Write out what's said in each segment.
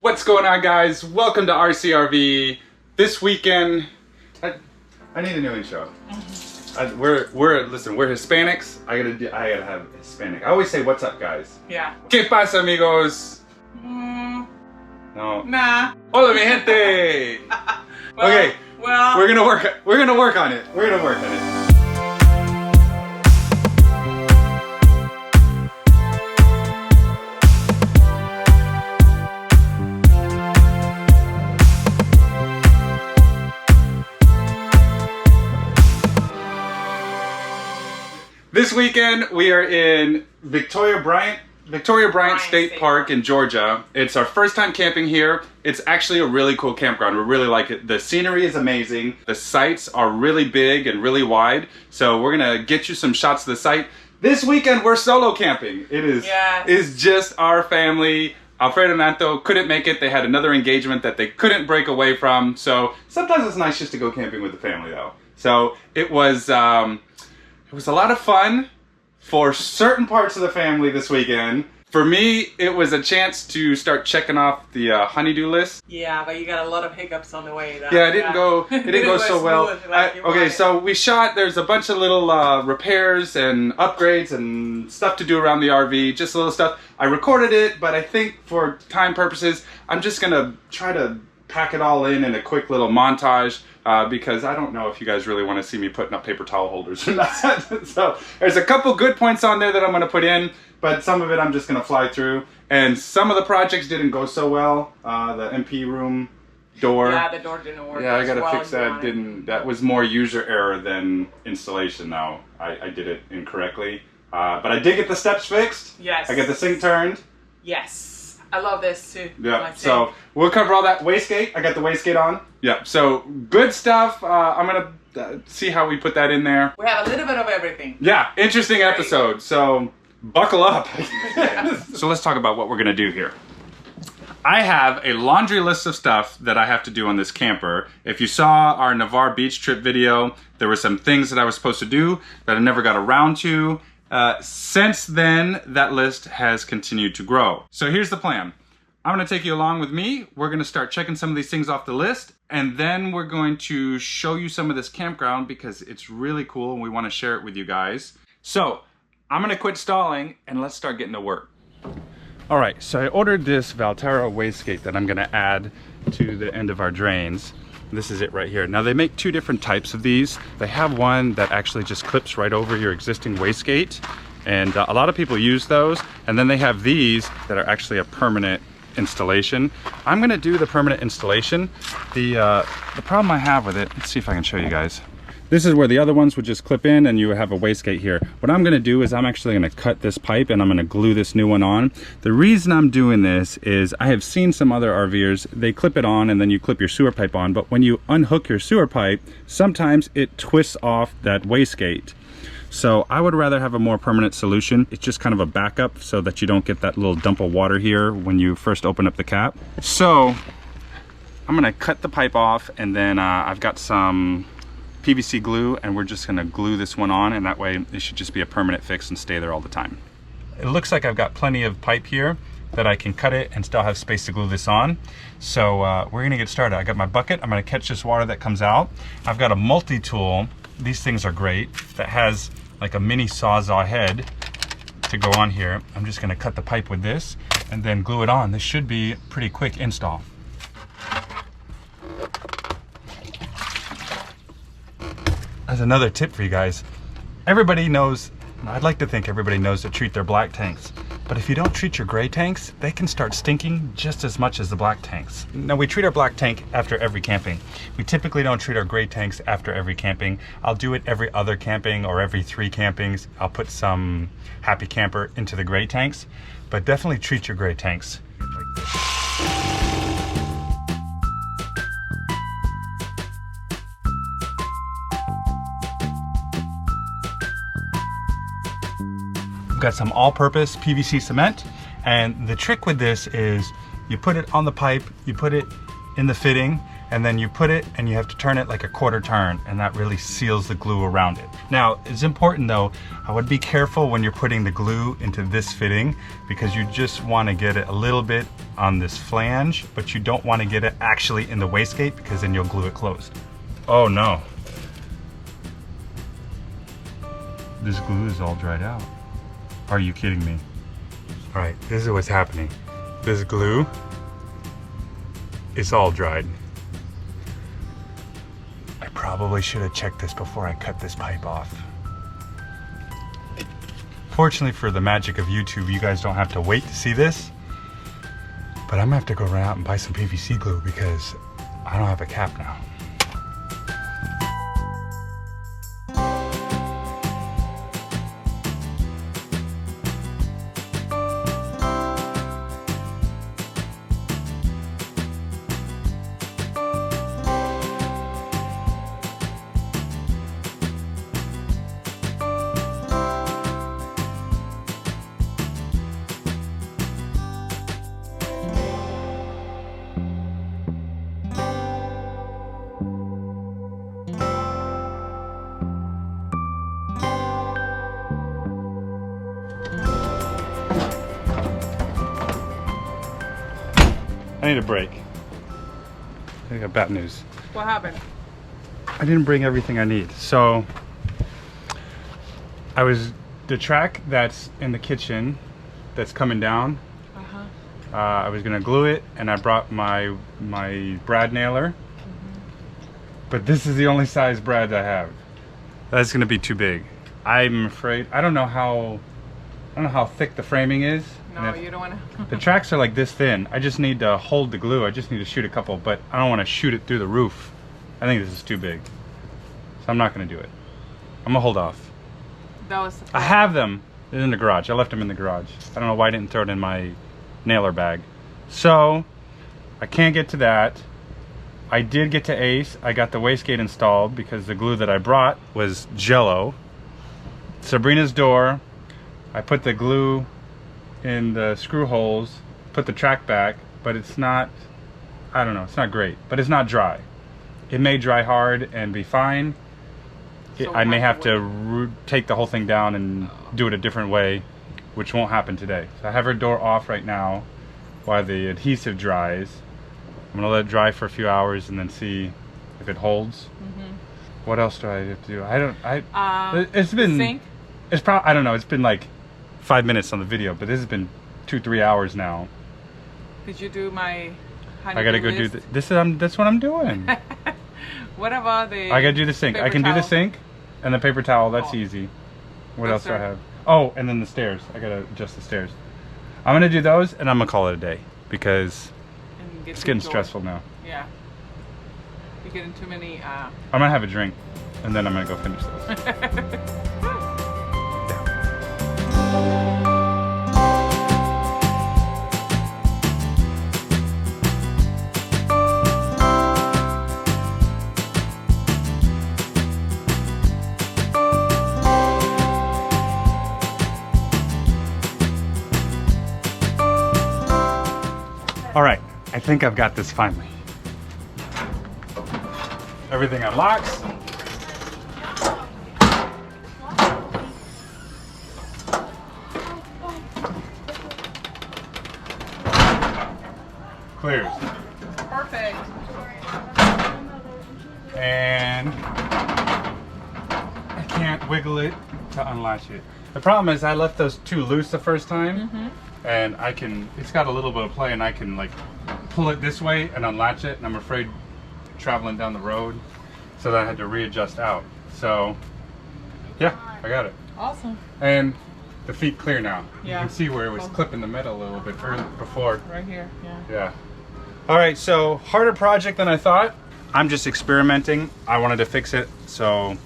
What's going on, guys? Welcome to RCRV. This weekend, I need a new intro. We're Hispanics. I gotta have Hispanic. I always say, "What's up, guys?" Yeah. ¿Qué pasa, amigos? No. Nah. Hola, mi gente. Well, okay. Well. We're gonna work on it. We're gonna work on it. This weekend we are in Victoria Bryant State Park in Georgia. It's our first time camping here. It's actually a really cool campground. We really like it. The scenery is amazing. The sites are really big and really wide. So we're gonna get you some shots of the site. This weekend we're solo camping. It's just our family. Alfredo and Anto couldn't make it. They had another engagement that they couldn't break away from. So sometimes it's nice just to go camping with the family though. So it was a lot of fun for certain parts of the family this weekend. For me, it was a chance to start checking off the honeydew list. Yeah, but you got a lot of hiccups on the way. Yeah, it didn't go so well. So we shot. There's a bunch of little repairs and upgrades and stuff to do around the RV, just a little stuff. I recorded it, but I think for time purposes, I'm just gonna try to pack it all in a quick little montage. Because I don't know if you guys really want to see me putting up paper towel holders or not. So there's a couple good points on there that I'm going to put in, but some of it I'm just going to fly through. And some of the projects didn't go so well. The MP room door. Yeah, the door didn't work. Yeah, I got to fix that. That was more user error than installation though. I did it incorrectly. But I did get the steps fixed. Yes. I got the sink turned. Yes. I love this too. Yeah, so we'll cover all that. Wastegate, I got the wastegate on. Yeah, so good stuff. I'm gonna see how we put that in there. We have a little bit of everything. Yeah, interesting episode, so buckle up. So let's talk about what we're gonna do here. I have a laundry list of stuff that I have to do on this camper. If you saw our Navarre beach trip video, there were some things that I was supposed to do that I never got around to. Since then, that list has continued to grow. So here's the plan. I'm gonna take you along with me. We're gonna start checking some of these things off the list, and then we're going to show you some of this campground because it's really cool and we wanna share it with you guys. So I'm gonna quit stalling and let's start getting to work. All right, so I ordered this Valterra Wastegate that I'm gonna add to the end of our drains. This is it right here. Now they make two different types of these. They have one that actually just clips right over your existing wastegate, and a lot of people use those. And then they have these that are actually a permanent installation. I'm gonna do the permanent installation. The problem I have with it, let's see if I can show you guys. This is where the other ones would just clip in and you have a wastegate here. What I'm gonna do is I'm actually gonna cut this pipe and I'm gonna glue this new one on. The reason I'm doing this is I have seen some other RVers, they clip it on and then you clip your sewer pipe on, but when you unhook your sewer pipe, sometimes it twists off that wastegate. So I would rather have a more permanent solution. It's just kind of a backup so that you don't get that little dump of water here when you first open up the cap. So I'm gonna cut the pipe off, and then I've got some PVC glue, and we're just gonna glue this one on, and that way it should just be a permanent fix and stay there all the time. It looks like I've got plenty of pipe here that I can cut it and still have space to glue this on. So we're gonna get started. I got my bucket. I'm gonna catch this water that comes out. I've got a multi-tool. These things are great. That has like a mini Sawzall head to go on here. I'm just gonna cut the pipe with this and then glue it on. This should be a pretty quick install. As another tip for you guys, everybody knows, I'd like to think everybody knows to treat their black tanks, but if you don't treat your gray tanks, they can start stinking just as much as the black tanks. Now we treat our black tank after every camping. We typically don't treat our gray tanks after every camping. I'll do it every other camping or every 3 campings. I'll put some Happy Camper into the gray tanks, but definitely treat your gray tanks like this. Got some all-purpose PVC cement, and the trick with this is you put it on the pipe, you put it in the fitting, and then you put it and you have to turn it like a quarter turn, and that really seals the glue around it. Now, it's important though, I would be careful when you're putting the glue into this fitting, because you just want to get it a little bit on this flange, but you don't want to get it actually in the wastegate, because then you'll glue it closed. Oh no. This glue is all dried out. Are you kidding me? All right, this is what's happening. This glue is all dried. I probably should have checked this before I cut this pipe off. Fortunately for the magic of YouTube, you guys don't have to wait to see this, but I'm gonna have to go run out and buy some PVC glue because I don't have a cap now. I need a break. I got bad news. What happened? I didn't bring everything I need. So the track that's in the kitchen that's coming down, I was gonna glue it, and I brought my brad nailer, but this is the only size brad I have. That's gonna be too big. I'm afraid, I don't know how thick the framing is. No, you don't want to. The tracks are like this thin. I just need to hold the glue. I just need to shoot a couple, but I don't want to shoot it through the roof. I think this is too big. So I'm not going to do it. I'm going to hold off. That was I have them. They're in the garage. I left them in the garage. I don't know why I didn't throw it in my nailer bag. So I can't get to that. I did get to Ace. I got the wastegate installed because the glue that I brought was Jello. Sabrina's door. I put the glue in the screw holes, put the track back, but it's not, I don't know, it's not great, but it's not dry. It may dry hard and be fine. So I may have to take the whole thing down and do it a different way, which won't happen today. So I have her door off right now while the adhesive dries. I'm gonna let it dry for a few hours and then see if it holds. What else do I have to do? It's been, sink? It's probably, I don't know, it's been like 5 minutes on the video, but this has been 2-3 hours now. Did you do my I gotta go do this. That's what I'm doing. What about the I gotta do the sink. I can do the sink and the paper towel. That's easy. What else do I have? Oh, and then the stairs. I gotta adjust the stairs. I'm gonna do those and I'm gonna call it a day because it's getting stressful now. Yeah. You're getting too many. I'm gonna have a drink and then I'm gonna go finish those. All right, I think I've got this finally. Everything unlocks. Clears. Perfect. And I can't wiggle it to unlatch it. The problem is I left those two loose the first time, and it's got a little bit of play, and I can like pull it this way and unlatch it, and I'm afraid traveling down the road, so that I had to readjust out. So yeah, I got it. Awesome. And the feet clear now. Yeah. You can see where it was clipping the metal a little bit before. Right here, yeah. Yeah. All right, so harder project than I thought. I'm just experimenting. I wanted to fix it, so it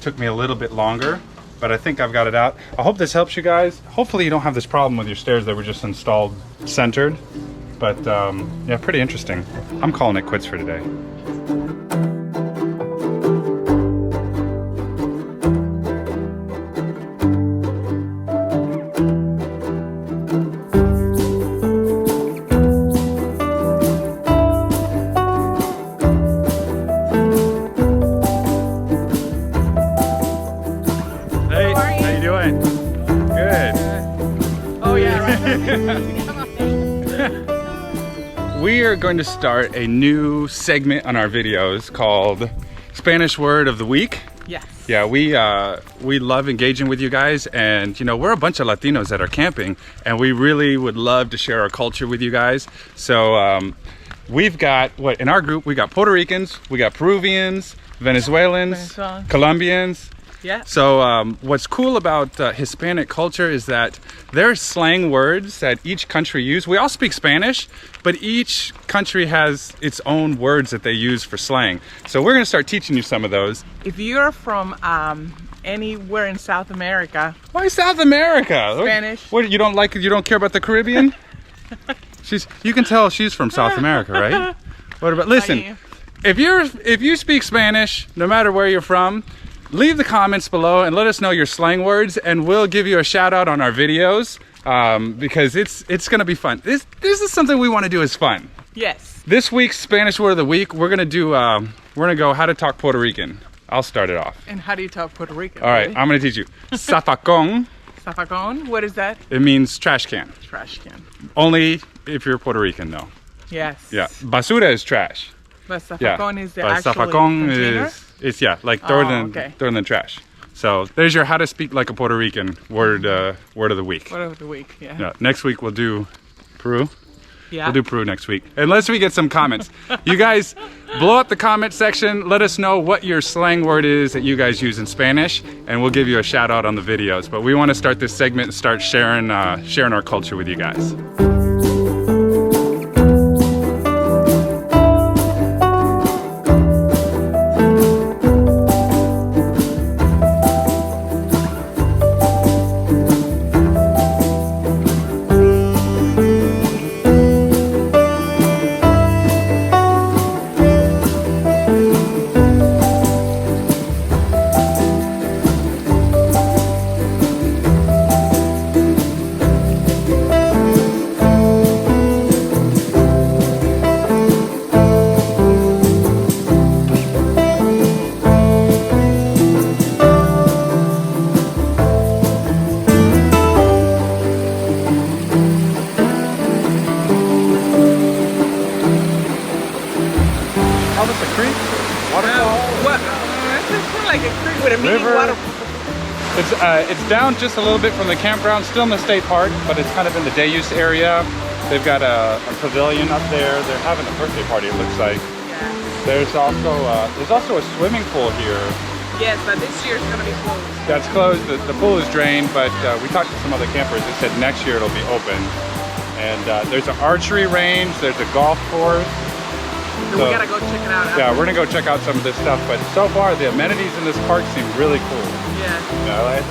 took me a little bit longer, but I think I've got it out. I hope this helps you guys. Hopefully you don't have this problem with your stairs that were just installed centered, but yeah, pretty interesting. I'm calling it quits for today. are going to start a new segment on our videos called Spanish Word of the Week. Yes. Yeah, we love engaging with you guys, and you know, we're a bunch of Latinos that are camping, and we really would love to share our culture with you guys. So we've got, in our group, we got Puerto Ricans, we got Peruvians, Venezuelans, Colombians. Yeah. So what's cool about Hispanic culture is that there's slang words that each country use. We all speak Spanish, but each country has its own words that they use for slang. So we're going to start teaching you some of those. If you're from anywhere in South America. Why South America? Spanish. What, you don't care about the Caribbean? You can tell she's from South America, right? What about, listen, if you speak Spanish, no matter where you're from, leave the comments below and let us know your slang words, and we'll give you a shout out on our videos because it's gonna be fun. This is something we want to do as fun. Yes. This week's Spanish Word of the Week, we're gonna go how to talk Puerto Rican. I'll start it off. And how do you talk Puerto Rican? All right, I'm gonna teach you. Zafacón. Zafacón? What is that? It means trash can. Trash can. Only if you're Puerto Rican, though. Yes. Yeah. Basura is trash. But zafacón is the actual zafacón container? is like throwing the trash. So there's your how to speak like a Puerto Rican word of the week. Word of the week, yeah. Yeah. Next week we'll do Peru. Yeah. We'll do Peru next week. Unless we get some comments. You guys blow up the comment section. Let us know what your slang word is that you guys use in Spanish, and we'll give you a shout out on the videos. But we want to start this segment and start sharing our culture with you guys. It's down just a little bit from the campground, still in the state park, but it's kind of in the day use area. They've got a pavilion up there. They're having a birthday party, it looks like. Yeah. There's also a swimming pool here. Yes, but this year's gonna be closed. That's closed. The pool is drained, but we talked to some other campers. They said next year it'll be open. And there's an archery range. There's a golf course. So we gotta go check it out. Yeah, we're gonna go check out some of this stuff. But so far, the amenities in this park seem really cool. Yeah.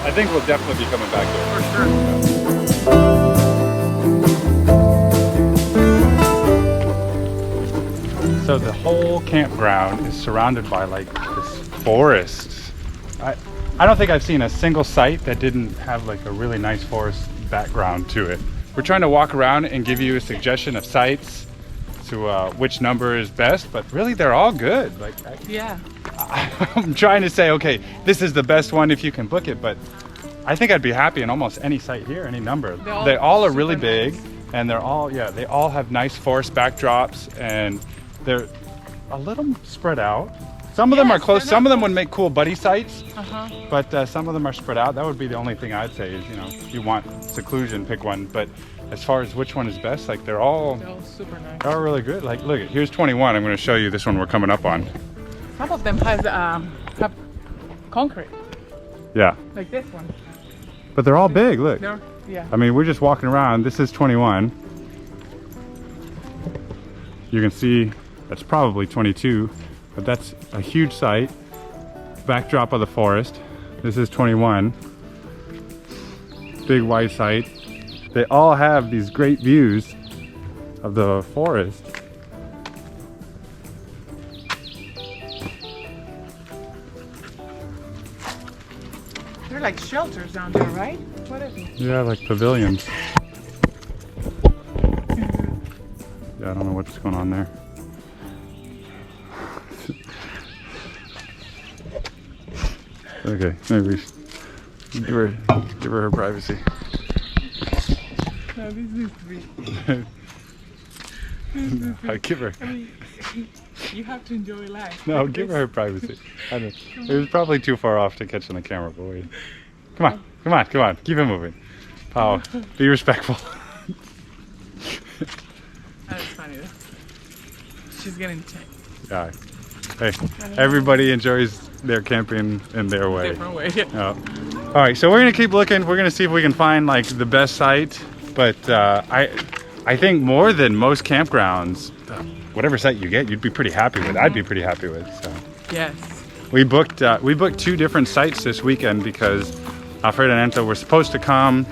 I think we'll definitely be coming back here. For sure. So the whole campground is surrounded by like this forest. I don't think I've seen a single site that didn't have like a really nice forest background to it. We're trying to walk around and give you a suggestion of sites to which number is best, but really they're all good. Like, yeah. I'm trying to say, okay, this is the best one if you can book it, but I think I'd be happy in almost any site here, any number. They all are really big, nice. And they all have nice forest backdrops, and they're a little spread out. Some of them are close. Some of them would make cool buddy sites, but some of them are spread out. That would be the only thing I'd say is, you know, if you want seclusion, pick one. But as far as which one is best, like they're all super nice. They're all really good. Like, look, here's 21. I'm going to show you this one we're coming up on. Some of them have concrete. Yeah. Like this one. But they're all big. Look. Yeah. I mean, we're just walking around. This is 21. You can see that's probably 22, but that's a huge site. Backdrop of the forest. This is 21. Big wide site. They all have these great views of the forest. They're like shelters down there, right? What is it? Yeah, like pavilions. Yeah, I don't know what's going on there. Okay, maybe we should give her privacy. No, this needs to be. I'll give her. I mean, you have to enjoy life. No, give her privacy. I don't. It was probably too far off to catch on the camera, but wait. Come on, come on, come on. Keep it moving. Pao, be respectful. That is funny though. She's getting checked. Yeah. Hey, everybody enjoys their camping in their way. Different way. Yeah. Oh. All right, so we're gonna keep looking. We're gonna see if we can find like the best site. But I think more than most campgrounds, whatever site you get, you'd be pretty happy with. I'd be pretty happy with. So. Yes. We booked 2 different sites this weekend because Alfredo and Anto were supposed to come,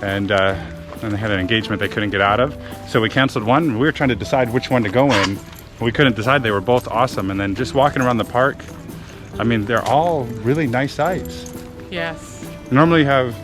and they had an engagement they couldn't get out of. So we canceled one, and we were trying to decide which one to go in. We couldn't decide. They were both awesome. And then just walking around the park, I mean, they're all really nice sites. Yes. Normally you have,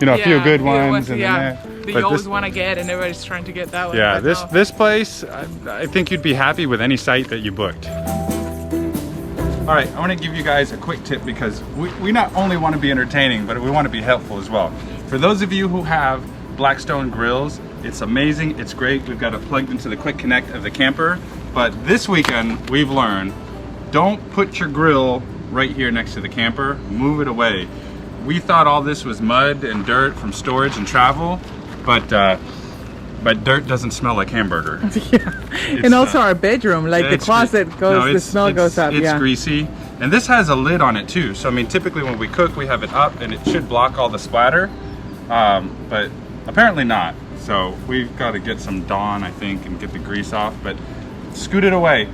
you know, a few good ones. And yeah. then, You always want to get, and everybody's trying to get that one. Yeah, this place, I think you'd be happy with any site that you booked. All right, I want to give you guys a quick tip because we not only want to be entertaining, but we want to be helpful as well. For those of you who have Blackstone grills, it's amazing, it's great. We've got it plugged into the quick connect of the camper. But this weekend, we've learned, don't put your grill right here next to the camper, move it away. We thought all this was mud and dirt from storage and travel, but dirt doesn't smell like hamburger. Yeah. And also our bedroom, like the closet goes, the smell goes up. It's greasy. And this has a lid on it too. So I mean, typically when we cook, we have it up and it should block all the splatter. But apparently not. So we've got to get some Dawn, I think, and get the grease off. But scoot it away.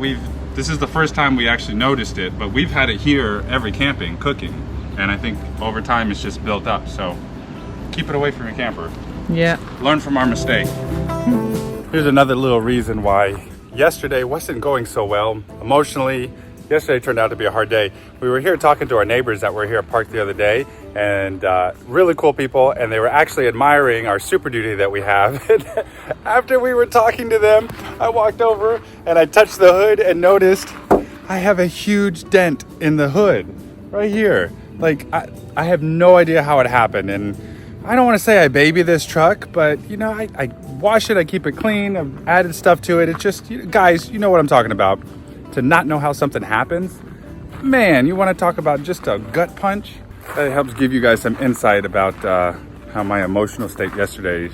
This is the first time we actually noticed it, but we've had it here every camping, cooking. And I think over time it's just built up. So keep it away from your camper. Yeah. Learn from our mistake. Here's another little reason why yesterday wasn't going so well emotionally. Yesterday turned out to be a hard day. We were here talking to our neighbors that were here at Park the other day, and really cool people, and they were actually admiring our Super Duty that we have. And after we were talking to them, I walked over and I touched the hood and noticed I have a huge dent in the hood right here. Like, I have no idea how it happened, and I don't want to say I baby this truck, but you know, I wash it, I keep it clean, I've added stuff to it. It's just, guys, you know what I'm talking about. To not know how something happens, man, you want to talk about just a gut punch? That helps give you guys some insight about how my emotional state yesterday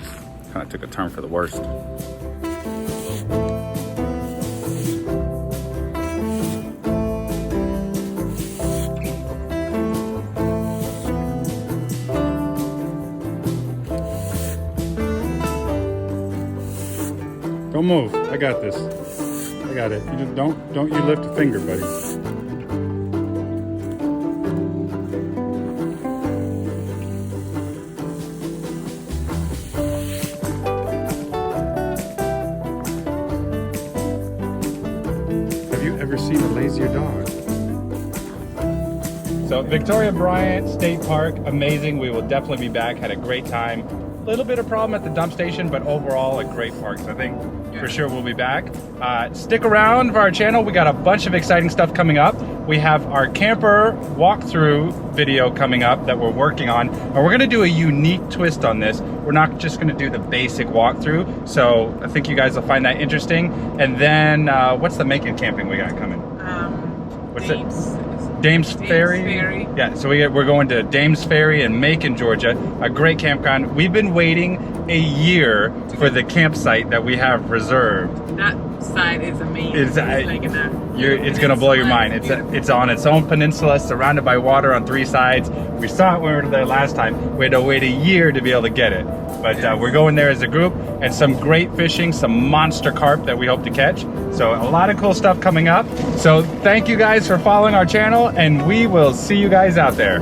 kind of took a turn for the worst. Don't move. I got this. I got it. You just don't you lift a finger, buddy. Have you ever seen a lazier dog? So Victoria Bryant State Park, amazing. We will definitely be back. Had a great time. Little bit of problem at the dump station, but overall a great park. So I think for sure we'll be back. Stick around for our channel. We got a bunch of exciting stuff coming up. We have our camper walkthrough video coming up that we're working on, and we're gonna do a unique twist on this. We're not just gonna do the basic walkthrough. So I think you guys will find that interesting. And then what's the Macon camping we got coming? What's Dames Ferry. Yeah, so we're going to Dames Ferry in Macon, Georgia. A great campground. We've been waiting a year for the campsite that we have reserved. That side is amazing. It's gonna blow your mind. It's on its own peninsula, surrounded by water on 3 sides. We saw it when we were there last time. We had to wait a year to be able to get it. But we're going there as a group, and some great fishing, some monster carp that we hope to catch. So a lot of cool stuff coming up. So thank you guys for following our channel, and we will see you guys out there.